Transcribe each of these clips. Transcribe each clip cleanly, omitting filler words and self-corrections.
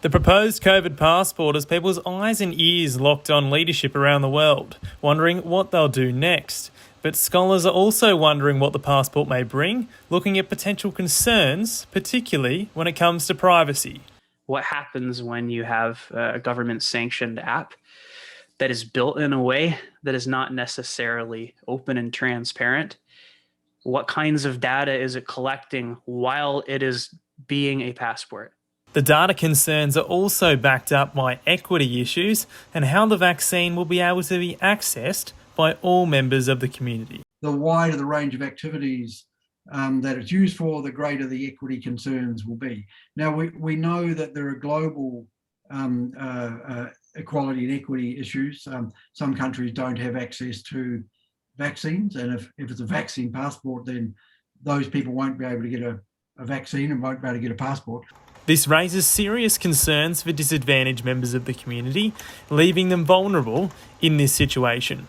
The proposed COVID passport has people's eyes and ears locked on leadership around the world, wondering what they'll do next. But scholars are also wondering what the passport may bring, looking at potential concerns, particularly when it comes to privacy. What happens when you have a government-sanctioned app that is built in a way that is not necessarily open and transparent? What kinds of data is it collecting while it is being a passport? The data concerns are also backed up by equity issues and how the vaccine will be able to be accessed by all members of the community. The wider the range of activities that it's used for, the greater the equity concerns will be. Now, we know that there are global equality and equity issues. Some countries don't have access to vaccines, and if it's a vaccine passport, then those people won't be able to get a vaccine and won't be able to get a passport. This raises serious concerns for disadvantaged members of the community, leaving them vulnerable in this situation.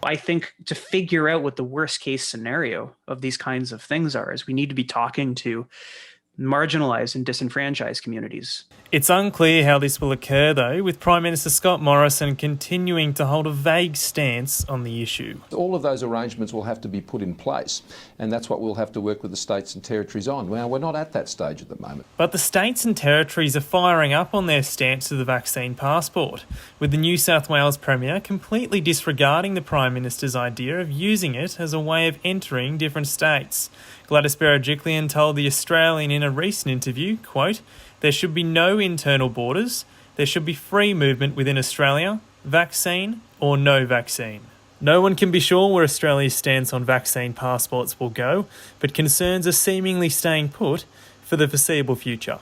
I think to figure out what the worst case scenario of these kinds of things are is we need to be talking to marginalised and disenfranchised communities. It's unclear how this will occur, though, with Prime Minister Scott Morrison continuing to hold a vague stance on the issue. All of those arrangements will have to be put in place, and that's what we'll have to work with the states and territories on. Well, we're not at that stage at the moment. But the states and territories are firing up on their stance to the vaccine passport, with the New South Wales Premier completely disregarding the Prime Minister's idea of using it as a way of entering different states. Gladys Berejiklian told The Australian in a recent interview, quote, "There should be no internal borders. There should be free movement within Australia, vaccine or no vaccine." No one can be sure where Australia's stance on vaccine passports will go, but concerns are seemingly staying put for the foreseeable future.